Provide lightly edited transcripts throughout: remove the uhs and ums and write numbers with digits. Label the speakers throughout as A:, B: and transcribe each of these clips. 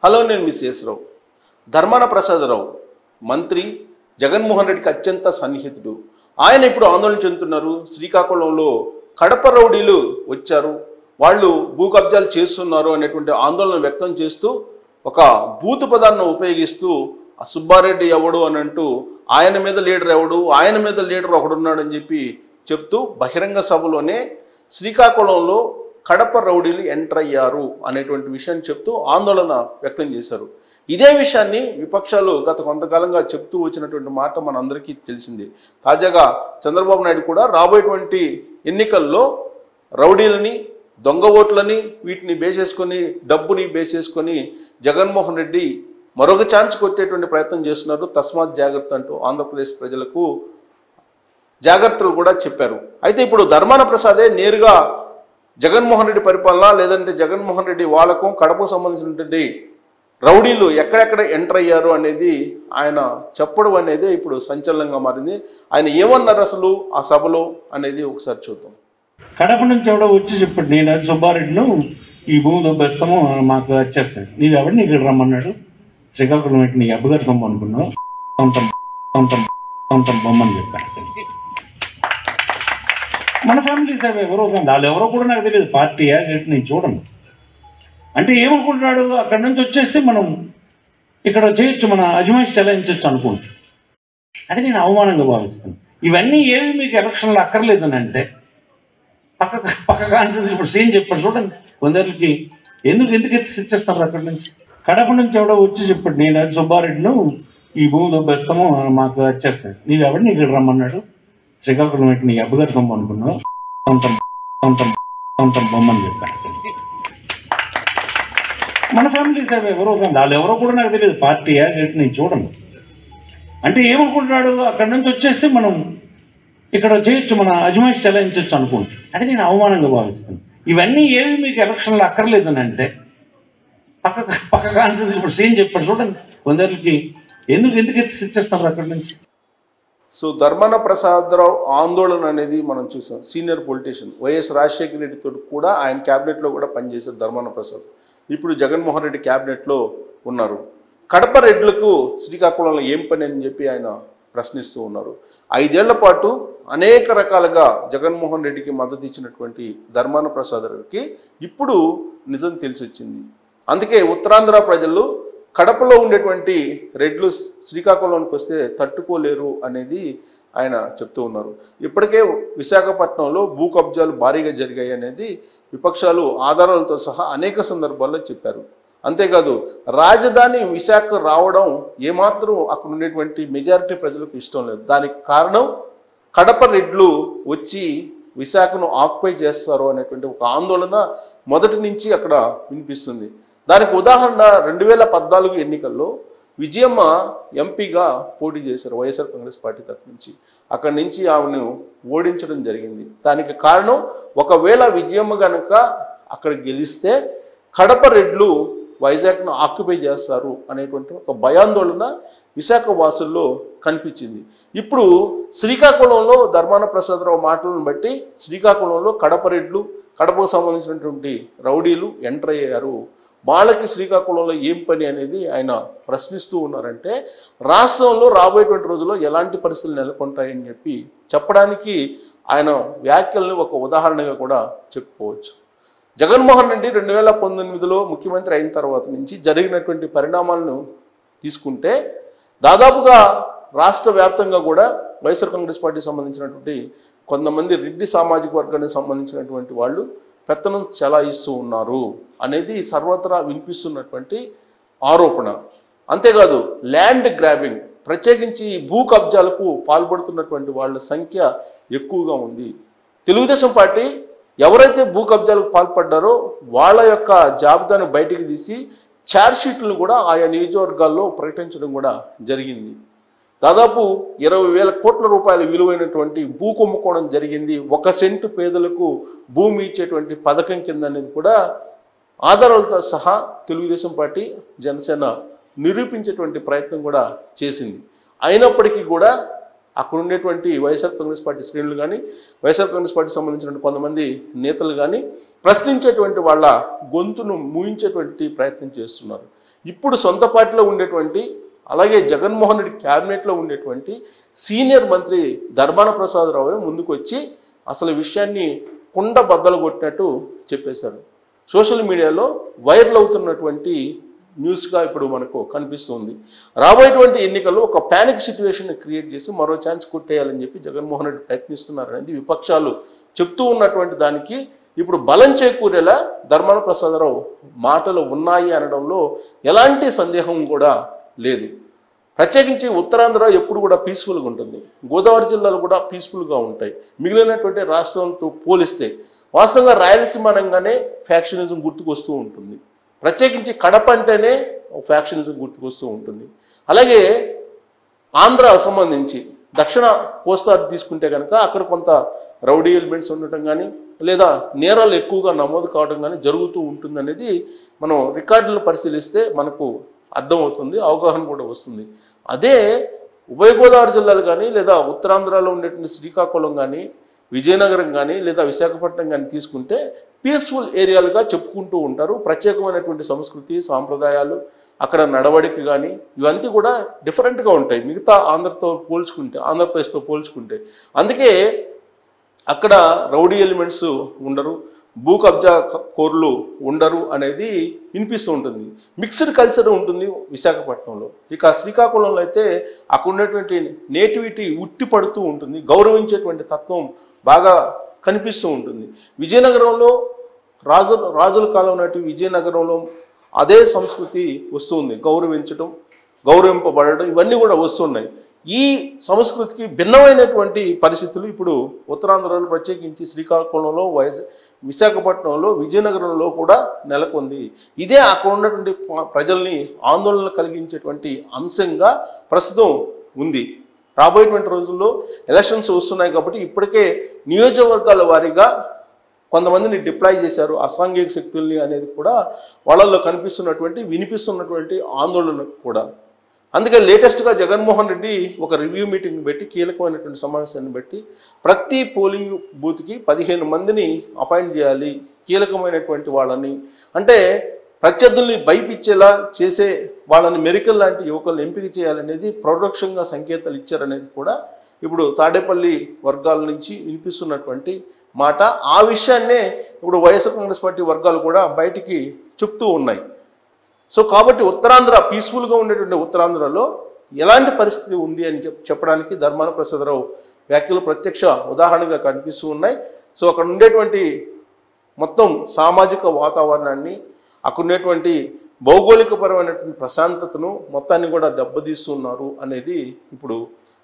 A: Hello, నేను miss యేసరావు. Dharmana Prasadarao మంత్రి, జగన్మోహన్ రెడ్డికి అత్యంత సన్నిహితుడు. ఆయన ఇప్పుడు ఆందోళన చెందుతున్నారు. శ్రీకాకుళంలో కడప రౌడీలు వచ్చారు, వాళ్ళు భూ కబ్జాలు చేస్తున్నారు అనేటువంటి ఆందోళన వ్యక్తం చేస్తూ ఒక బూతు పదాన్ని ఉపయోగిస్తూ ఆ సుబ్బారెడ్డి ఎవడు అని అంటూ ఆయన మీద లీడర్ ఎవడు, ఆయన మీద లీడర్ ఒకడున్నాడని చెప్పి చెప్తూ బహిరంగ సభలోనే శ్రీకాకుళంలో కడప రౌడీలు ఎంటర్ అయ్యారు అనేటువంటి విషయాన్ని చెప్తూ ఆందోళన వ్యక్తం చేశారు. ఇదే విషయాన్ని విపక్షాలు గత కొంతకాలంగా చెప్తూ వచ్చినటువంటి మాట మనందరికీ తెలిసింది. తాజాగా చంద్రబాబు నాయుడు కూడా రాబోయేటువంటి ఎన్నికల్లో రౌడీలని, దొంగ ఓట్లని వీటిని బేసేసుకొని, డబ్బుని బేసేసుకొని జగన్మోహన్ రెడ్డి మరొక ఛాన్స్ కొట్టేటువంటి ప్రయత్నం చేస్తున్నారు. తస్మాత్ జాగ్రత్త అంటూ ఆంధ్రప్రదేశ్ ప్రజలకు జాగ్రత్తలు కూడా చెప్పారు. అయితే ఇప్పుడు ధర్మాన ప్రసాదే నేరుగా జగన్మోహన్ రెడ్డి పరిపాలన, లేదంటే జగన్మోహన్ రెడ్డి వాళ్ళకు కడపకు సంబంధించినటువంటి రౌడీలు ఎక్కడెక్కడ ఎంటర్ అయ్యారు అనేది ఆయన చెప్పడం అనేది ఇప్పుడు సంచలనంగా మారింది. ఆయన ఏమన్నారు అసలు ఆ సభలో అనేది ఒకసారి చూద్దాం.
B: కడప నుంచి ఎవడో వచ్చి చెప్పాడు, నేను సుబ్బారెడ్డిను ఈ భూమి దొబ్బేస్తాము, మాకు వచ్చేస్తాయి, నీకు ఎవడు నీకు రమ్మన్నాడు, శ్రీకాకుళం పెట్టి నీ అబ్బగారు సొమ్ము అనుకున్నావు, బొమ్మని చెప్పాను. మన ఫ్యామిలీ సార్ ఎవరో కానీ వాళ్ళు ఎవరో కూడా నాకు తెలియదు, పార్టీయా నేను చూడను. అంటే ఏమనుకుంటున్నాడు, అక్కడి నుంచి వచ్చేస్తే మనం ఇక్కడ చేయొచ్చు, మన అజమాయిష్ చెలాయించవచ్చు అనుకుంటు. అది నేను అవమానంగా భావిస్తాను. ఇవన్నీ ఏవి మీకు ఎలక్షన్లో అక్కర్లేదని అంటే పక్క కాన్సెన్స్ ఇప్పుడు సేమ్ చెప్పాడు చూడండి, కొందరికి ఎందుకు ఎత్తిచ్చేస్తారు అక్కడి నుంచి. కడప నుంచి ఎవడో వచ్చి చెప్పాడు, నేను సుబ్బారెడ్డిను ఈ భూమి దొబ్బేస్తాము, మాకు వచ్చేస్తాయి, నీకు ఎవడు నీకు రమ్మన్నాడు, శ్రీకాకుళం పెట్టి నీ అబ్బగారు సొమ్ము అనుకున్నావు, బొమ్మని చెప్పాను. మన ఫ్యామిలీ సార్ ఎవరో కానీ వాళ్ళు ఎవరో కూడా నాకు తెలియదు, పార్టీయా నేను చూడను. అంటే ఏమనుకుంటున్నాడు, అక్కడి నుంచి వచ్చేస్తే మనం ఇక్కడ చేయొచ్చు, మన అజమాయిష్ చెలాయించవచ్చు అనుకుంటు. అది నేను అవమానంగా భావిస్తాను. ఇవన్నీ ఏవి మీకు ఎలక్షన్లో అక్కర్లేదని అంటే పక్క కాన్సెన్స్ ఇప్పుడు సేమ్ చెప్పాడు చూడండి, కొందరికి ఎందుకు ఎత్తిచ్చేస్తారు అక్కడి నుంచి.
A: సో ధర్మాన ప్రసాదరావు ఆందోళన అనేది మనం చూసాం. సీనియర్ పొలిటీషియన్ వైఎస్ రాజశేఖర రెడ్డితో కూడా ఆయన క్యాబినెట్లో కూడా పనిచేశారు ధర్మాన ప్రసాద్. ఇప్పుడు జగన్మోహన్ రెడ్డి క్యాబినెట్లో ఉన్నారు. కడప రెడ్లకు శ్రీకాకుళంలో ఏం పని అని చెప్పి ఆయన ప్రశ్నిస్తూ ఉన్నారు. 5 ఏళ్ల పాటు అనేక రకాలుగా జగన్మోహన్ రెడ్డికి మద్దతు ఇచ్చినటువంటి ధర్మాన ప్రసాదరావుకి ఇప్పుడు నిజం తెలిసి వచ్చింది. అందుకే ఉత్తరాంధ్ర ప్రజలు కడపలో ఉండేటువంటి రెడ్లు శ్రీకాకుళంలోకి వస్తే తట్టుకోలేరు అనేది ఆయన చెప్తూ ఉన్నారు. ఇప్పటికే విశాఖపట్నంలో భూ కబ్జాలు భారీగా జరిగాయి అనేది విపక్షాలు ఆధారాలతో సహా అనేక సందర్భాల్లో చెప్పారు. అంతేకాదు రాజధాని విశాఖ రావడం ఏమాత్రం అక్కడ ఉండేటువంటి మెజారిటీ ప్రజలకు ఇష్టం లేదు. దానికి కారణం కడప రెడ్లు వచ్చి విశాఖను ఆక్యుపై చేస్తారు అనేటువంటి ఒక ఆందోళన మొదటి నుంచి అక్కడ వినిపిస్తుంది. దానికి ఉదాహరణ 2014 ఎన్నికల్లో విజయమ్మ ఎంపీగా పోటీ చేశారు వైఎస్ఆర్ కాంగ్రెస్ పార్టీ తరఫు నుంచి. అక్కడి నుంచి ఆమెను ఓడించడం జరిగింది. దానికి కారణం ఒకవేళ విజయమ్మ కనుక అక్కడ గెలిస్తే కడప రెడ్లు వైజాగ్ను ఆక్యుపై చేస్తారు అనేటువంటి ఒక భయాందోళన విశాఖ వాసుల్లో కనిపించింది. ఇప్పుడు శ్రీకాకుళంలో ధర్మాన ప్రసాదరావు మాటలను బట్టి శ్రీకాకుళంలో కడప రెడ్లు, కడపకు సంబంధించినటువంటి రౌడీలు ఎంటర్ అయ్యారు. వాళ్ళకి శ్రీకాకుళంలో ఏం పని అనేది ఆయన ప్రశ్నిస్తూ ఉన్నారంటే రాష్ట్రంలో రాబోయేటువంటి రోజుల్లో ఎలాంటి పరిస్థితులు నెలకొంటాయని చెప్పి చెప్పడానికి ఆయన వ్యాఖ్యలను ఒక ఉదాహరణగా కూడా చెప్పుకోవచ్చు. జగన్మోహన్ రెడ్డి 2019లో ముఖ్యమంత్రి అయిన తర్వాత నుంచి జరిగినటువంటి పరిణామాలను తీసుకుంటే దాదాపుగా రాష్ట్ర వ్యాప్తంగా కూడా వైఎస్ఆర్ కాంగ్రెస్ పార్టీకి సంబంధించినటువంటి కొంతమంది రెడ్డి సామాజిక వర్గానికి సంబంధించినటువంటి వాళ్ళు పెత్తనం చెలాయిస్తూ ఉన్నారు అనేది సర్వత్రా వినిపిస్తున్నటువంటి ఆరోపణ. అంతేకాదు ల్యాండ్ గ్రాబింగ్, ప్రత్యేకించి భూ కబ్జాలకు పాల్పడుతున్నటువంటి వాళ్ళ సంఖ్య ఎక్కువగా ఉంది. తెలుగుదేశం పార్టీ ఎవరైతే భూ కబ్జాలకు పాల్పడ్డారో వాళ్ళ యొక్క జాబితాను బయటికి తీసి ఛార్జ్షీట్లను కూడా ఆయా నియోజకవర్గాల్లో ప్రకటించడం కూడా జరిగింది. దాదాపు 20,000 కోట్ల రూపాయల విలువైనటువంటి భూ కుంభకోణం జరిగింది. 1 సెంటు పేదలకు భూమి ఇచ్చేటువంటి పథకం కింద అనేది కూడా ఆధారాలతో సహా తెలుగుదేశం పార్టీ, జనసేన నిరూపించేటువంటి ప్రయత్నం కూడా చేసింది. అయినప్పటికీ కూడా అక్కడ ఉండేటువంటి వైఎస్ఆర్ కాంగ్రెస్ పార్టీ శ్రేణులు కానీ, వైఎస్ఆర్ కాంగ్రెస్ పార్టీకి సంబంధించిన కొంతమంది నేతలు కానీ ప్రశ్నించేటువంటి వాళ్ళ గొంతును మూయించేటువంటి ప్రయత్నం చేస్తున్నారు. ఇప్పుడు సొంత పార్టీలో ఉండేటువంటి అలాగే జగన్మోహన్ రెడ్డి క్యాబినెట్లో ఉండేటువంటి సీనియర్ మంత్రి ధర్మాన ప్రసాదరావు ముందుకు వచ్చి అసలు విషయాన్ని కుండ బద్దలు కొట్టినట్టు చెప్పేశారు. సోషల్ మీడియాలో వైరల్ అవుతున్నటువంటి న్యూస్గా ఇప్పుడు మనకు కనిపిస్తుంది. రాబోయేటువంటి ఎన్నికల్లో ఒక ప్యానిక్ సిచ్యువేషన్ క్రియేట్ చేసి మరో ఛాన్స్ కొట్టేయాలని చెప్పి జగన్మోహన్ రెడ్డి ప్రయత్నిస్తున్నారనేది విపక్షాలు చెప్తూ ఉన్నటువంటి దానికి ఇప్పుడు బలం చేకూరేలా ధర్మాన ప్రసాదరావు మాటలు ఉన్నాయి అనడంలో ఎలాంటి సందేహం కూడా లేదు. ప్రత్యేకించి ఉత్తరాంధ్ర ఎప్పుడు కూడా పీస్ఫుల్గా ఉంటుంది, గోదావరి జిల్లాలు కూడా పీస్ఫుల్గా ఉంటాయి. మిగిలినటువంటి రాష్ట్రంతో పోలిస్తే వాస్తవంగా రాయలసీమ అనగానే ఫ్యాక్షనిజం గుర్తుకొస్తూ ఉంటుంది. ప్రత్యేకించి కడప అంటేనే ఫ్యాక్షనిజం గుర్తుకొస్తూ ఉంటుంది. అలాగే ఆంధ్ర సంబంధించి దక్షిణ కోస్తాది తీసుకుంటే కనుక అక్కడ కొంత రౌడీ ఎలిమెంట్స్ ఉండటం కానీ లేదా నేరాలు ఎక్కువగా నమోదు కావడం కానీ జరుగుతూ ఉంటుంది అనేది మనం రికార్డులను పరిశీలిస్తే మనకు అర్థమవుతుంది, అవగాహన కూడా వస్తుంది. అదే ఉభయ గోదావరి జిల్లాలు కానీ లేదా ఉత్తరాంధ్రలో ఉండేటువంటి శ్రీకాకుళం కానీ విజయనగరం కానీ లేదా విశాఖపట్నం కానీ తీసుకుంటే పీస్ఫుల్ ఏరియాలుగా చెప్పుకుంటూ ఉంటారు. ప్రత్యేకమైనటువంటి సంస్కృతి సాంప్రదాయాలు అక్కడ నడవడికి కానీ ఇవంతా కూడా డిఫరెంట్గా ఉంటాయి మిగతా ఆంధ్రతో పోల్చుకుంటే, ఆంధ్రప్రదేశ్తో పోల్చుకుంటే. అందుకే అక్కడ రౌడీ ఎలిమెంట్స్ ఉండరు, భూ కబ్జా కోర్లు ఉండరు అనేది వినిపిస్తూ ఉంటుంది. మిక్స్డ్ కల్చర్ ఉంటుంది విశాఖపట్నంలో. ఇక శ్రీకాకుళంలో అయితే అక్కడ ఉన్నటువంటి నేటివిటీ ఉట్టి పడుతూ ఉంటుంది, గౌరవించేటువంటి తత్వం బాగా కనిపిస్తూ ఉంటుంది. విజయనగరంలో రాజుల కాలం నాటి విజయనగరంలో అదే సంస్కృతి వస్తుంది, గౌరవించడం గౌరవింపబడడం ఇవన్నీ కూడా వస్తున్నాయి. ఈ సంస్కృతికి భిన్నమైనటువంటి పరిస్థితులు ఇప్పుడు ఉత్తరాంధ్రలో ప్రత్యేకించి శ్రీకాకుళంలో విశాఖపట్నంలో విజయనగరంలో కూడా నెలకొంది. ఇదే అక్కడ ఉన్నటువంటి ప్రజల్ని ఆందోళన కలిగించేటువంటి అంశంగా ప్రస్తుతం ఉంది. రాబోయేటువంటి రోజుల్లో ఎలక్షన్స్ వస్తున్నాయి కాబట్టి ఇప్పటికే నియోజకవర్గాల వారీగా కొంతమందిని డిప్లాయ్ చేశారు అసాంఘిక శక్తుల్ని అనేది కూడా వాళ్ళల్లో కనిపిస్తున్నటువంటి వినిపిస్తున్నటువంటి ఆందోళన కూడా. అందుకే లేటెస్ట్గా జగన్మోహన్ రెడ్డి ఒక రివ్యూ మీటింగ్ పెట్టి కీలకమైనటువంటి సమావేశాన్ని పెట్టి ప్రతి పోలింగ్ బూత్కి 15 మందిని అపాయింట్ చేయాలి, కీలకమైనటువంటి వాళ్ళని, అంటే ప్రత్యర్థుల్ని భయపిచ్చేలా చేసే వాళ్ళని మెరికల్ లాంటి యువకులను ఎంపిక చేయాలనేది ప్రొడక్షన్గా సంకేతాలు ఇచ్చారనేది కూడా ఇప్పుడు తాడేపల్లి వర్గాల నుంచి వినిపిస్తున్నటువంటి మాట. ఆ విషయాన్నే ఇప్పుడు వైఎస్ఆర్ కాంగ్రెస్ పార్టీ వర్గాలు కూడా బయటికి చెప్తూ ఉన్నాయి. సో కాబట్టి ఉత్తరాంధ్ర పీస్ఫుల్గా ఉండేటువంటి ఉత్తరాంధ్రలో ఎలాంటి పరిస్థితి ఉంది అని చెప్పడానికి ధర్మాన ప్రసాదరావు వ్యాఖ్యలు ప్రత్యక్ష ఉదాహరణగా కనిపిస్తూ ఉన్నాయి. సో అక్కడ ఉండేటువంటి మొత్తం సామాజిక వాతావరణాన్ని, అక్కడ ఉండేటువంటి భౌగోళికపరమైనటువంటి ప్రశాంతతను మొత్తాన్ని కూడా దెబ్బతీస్తున్నారు అనేది ఇప్పుడు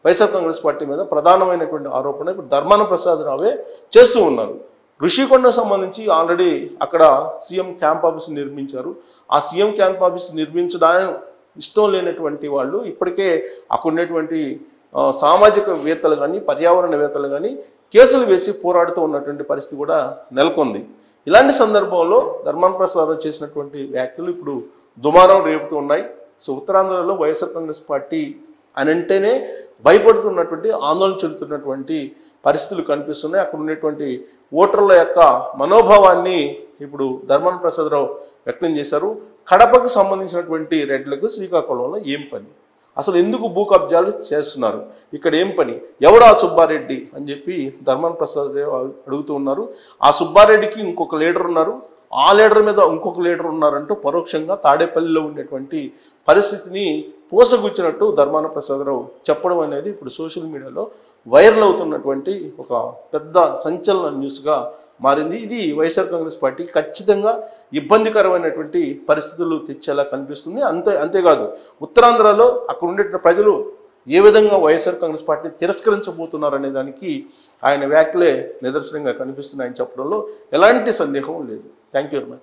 A: వైఎస్ఆర్ కాంగ్రెస్ పార్టీ మీద ప్రధానమైనటువంటి ఆరోపణ ఇప్పుడు ధర్మాన ప్రసాదరావే చేస్తూ ఉన్నారు. ఋషికొండ సంబంధించి ఆల్రెడీ అక్కడ సీఎం క్యాంప్ ఆఫీస్ నిర్మించారు. ఆ సీఎం క్యాంప్ ఆఫీస్ నిర్మించడానికి ఇష్టం లేనటువంటి వాళ్ళు ఇప్పటికే అక్కడ ఉన్నటువంటి సామాజికవేత్తలు కానీ పర్యావరణవేత్తలు కానీ కేసులు వేసి పోరాడుతూ ఉన్నటువంటి పరిస్థితి కూడా నెలకొంది. ఇలాంటి సందర్భంలో ధర్మాన ప్రసాదరావు చేసినటువంటి వ్యాఖ్యలు ఇప్పుడు దుమారం రేపుతూ ఉన్నాయి. సో ఉత్తరాంధ్రలో వైఎస్ఆర్ కాంగ్రెస్ పార్టీ అని అంటేనే భయపడుతున్నటువంటి ఆందోళన చెందుతున్నటువంటి పరిస్థితులు కనిపిస్తున్నాయి. అక్కడ ఉన్నటువంటి ఓటర్ల యొక్క మనోభావాన్ని ఇప్పుడు ధర్మాన ప్రసాదరావు వ్యక్తం చేశారు. కడపకు సంబంధించినటువంటి రెడ్లకు శ్రీకాకుళంలో ఏం పని, అసలు ఎందుకు భూ కబ్జాలు చేస్తున్నారు, ఇక్కడ ఏం పని, ఎవరు ఆ సుబ్బారెడ్డి అని చెప్పి ధర్మాన ప్రసాదరావు అడుగుతూ ఉన్నారు. ఆ సుబ్బారెడ్డికి ఇంకొక లీడర్ ఉన్నారు, ఆ లీడర్ మీద ఇంకొక లీడర్ ఉన్నారంటూ పరోక్షంగా తాడేపల్లిలో ఉండేటువంటి పరిస్థితిని పోసగుచ్చినట్టు ధర్మాన ప్రసాదరావు చెప్పడం అనేది ఇప్పుడు సోషల్ మీడియాలో వైరల్ అవుతున్నటువంటి ఒక పెద్ద సంచలన న్యూస్గా మారింది. ఇది వైఎస్ఆర్ కాంగ్రెస్ పార్టీ ఖచ్చితంగా ఇబ్బందికరమైనటువంటి పరిస్థితులు తెచ్చేలా కనిపిస్తుంది. అంతేకాదు ఉత్తరాంధ్రలో అక్కడ ఉండే ప్రజలు ఏ విధంగా వైఎస్ఆర్ కాంగ్రెస్ పార్టీని తిరస్కరించబోతున్నారనే దానికి ఆయన వ్యాఖ్యలే నిదర్శనంగా కనిపిస్తున్నాయని చెప్పడంలో ఎలాంటి సందేహం లేదు. Thank you very much.